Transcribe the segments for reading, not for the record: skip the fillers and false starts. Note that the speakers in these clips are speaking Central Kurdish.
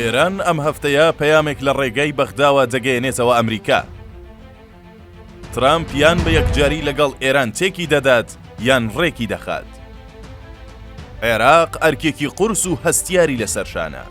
ئێران ئەم هەفتەیە پەیامێک لە ڕێگەی بەغداوە دەگەیەنێتەوە ئەمریکا. ترامپ یان بە یەکجاری لەگەڵ ئێران تێکی دەدات یان ڕێکی دەخات. عێراق ئەرکێکی قورس و هەستیاری لەسەرشانە.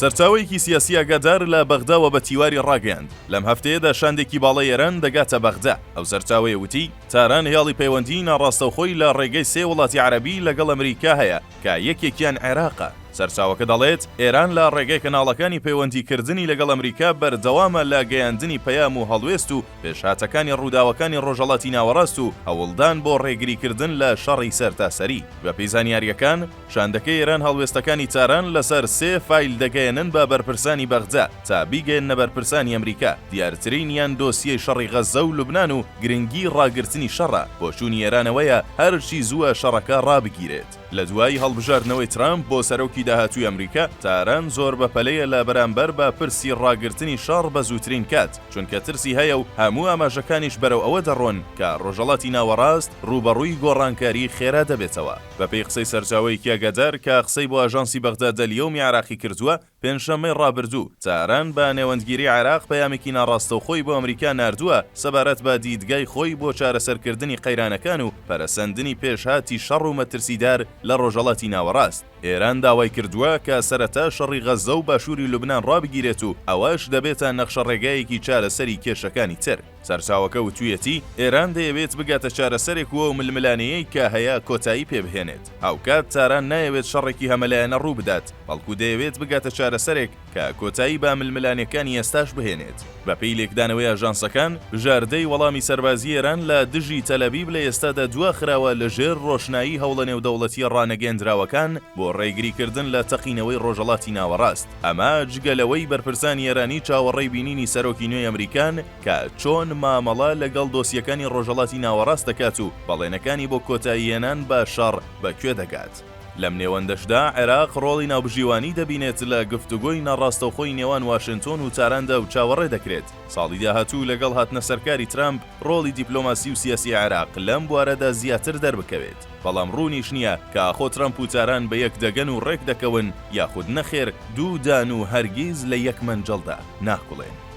سەرچاوەیەکی سیاسی ئاگادار لە بەغداوە بە تیواری ڕاگەیاند. لەم هەفتەیەدا شاندێکی باڵای ئێران دەگاتە بەغدا. ئەو سەرچاوەیە وتی تاران هێڵی پەیوەندی ناڕاستەوخۆی لە ڕێگەی سێ وڵاتی عەرەبی لەگەڵ ئەمریکا هەیە کە یەکێکیان عێراقە. سەرچاوەکە دەڵێت ئێران لە ڕێگەی کەناڵەکانی پەیوەندیکردنی لەگەڵ ئەمریکا بەردەوامە لە گەیاندنی پەیام و هەڵوێست و پێشهاتەکانی ڕووداوەکانی ڕۆژهەڵاتی ناوەڕاست و هەوڵدان بۆ ڕێگریکردن لە شەڕی سەرتاسەری. بە پێی زانیاریەکان شاندەکەی ئێران هەڵوێستەکانی تاران لەسەر سێ فایل دەگەیەنن بە بەرپرسانی بەغدا تا بیگەێنە بەرپرسانی ئەمریکا. دیارترین یان دۆسیەی شەڕی غەزە و لوبنان و گرنگی ڕاگرتنی شەڕە. بۆچوونی ئێرانەوەیە هەرچی زووە شەڕەکە ڕابگیرێت. لە دوای هەڵبژاردنەوەی ترامپ بۆ سەرۆکی داهاتووی ئەمریکا تاران زۆر بەپەلەیە لە بەرامبەر بە پرسی ڕاگرتنی شەڕ بە زووترین کات، چونکە ترسی هەیە و هەموو ئاماژەکانیش بەرەو ئەوە دەڕۆن کە ڕۆژهەڵاتی ناوەڕاست ڕوبەڕووی گۆڕانکاری خێرا دەبێتەوە. بە پێی قسەی سەرچاوەیەکی ئاگادار کە قسەی بۆ ئاژانسی بەغدا دەلیۆمی عێراقی کردووە پێنجشەممەی ڕابردوو، تاران بە نێوەندگیری عێراق پەیامێکی ناڕاستەوخۆی بۆ ئەمریکا ناردووە سەبارەت بە دیدگای خۆی بۆ چارەسەرکردنی قەیرانەکان و پەرەسەندنی پێشهاتی شەڕ و مەترسیدار لە ڕۆژهەڵاتی ناوەڕاست. ئێران داوای کردووە کە سەرەتا شەڕی غەزە و باشووری لوبنان ڕابگیرێت و ئەوەش دەبێتە نەخشە ڕێگایەکی چارەسەری کێشەکانی تر. سەرچاوەکە وتوویەتی ئێران دەیەوێت بگاتە چارەسەرێک وە و ململانەیەی کە هەیە کۆتایی پێبهێنێت. هاوکات تاران نایەوێت شەڕێکی هەمەلایەنە ڕوو بدات، بەڵکو دەیەوێت بگاتە چارەسەرێک کە کۆتایی با ململانەکانی ئێستاش بهێنێت. بە پێی لێکدانەوەی ئاژانسەکان ژاردەی وەڵامی سەربازی ئێران لە دژی تەلەڤیڤ لە ئێستادا دواخراوە لەژێر ڕۆشنایی هەوڵە نێودەوڵەتی ڕانەگەندراوەکان بۆ ڕێگریکردن لە تەقینەوەی ڕۆژهەڵاتی ناوەڕاست. ئەمە جگەلەوەی بەرپرسانی ئێرانی چاوەڕێی بینینی سەرۆکی نوێی ئەمریکان کە چۆن مامەڵە لەگەڵ دۆسیەکانی ڕۆژهەڵاتی ناوەڕاست دەکات و بەڵێنەکانی بۆ کۆتاییێنان بە شەڕ بەکوێ دەگات. لەم نێوەندەشدا عێراق ڕۆڵی ناوبژیوانی دەبینێت لە گفتوگۆی ناڕاستەوخۆی نێوان واشنتۆن و تاراندا و چاوەڕێ دەکرێت. ساڵی داهاتوو لەگەڵ هاتنە سەرکاری ترامپ ڕۆڵی دیپلۆماسی و سیاسی عێراق لەم بوارەدا زیاتر دەربکەوێت. بەڵام ڕوونیش نییە کە ئاخۆ ترامپ و تاران بە یەک دەگەن و ڕێک دەکەون یاخود نەخێر دوو دان و هەرگیز لە یەک مەنجەڵدا ناکوڵێن.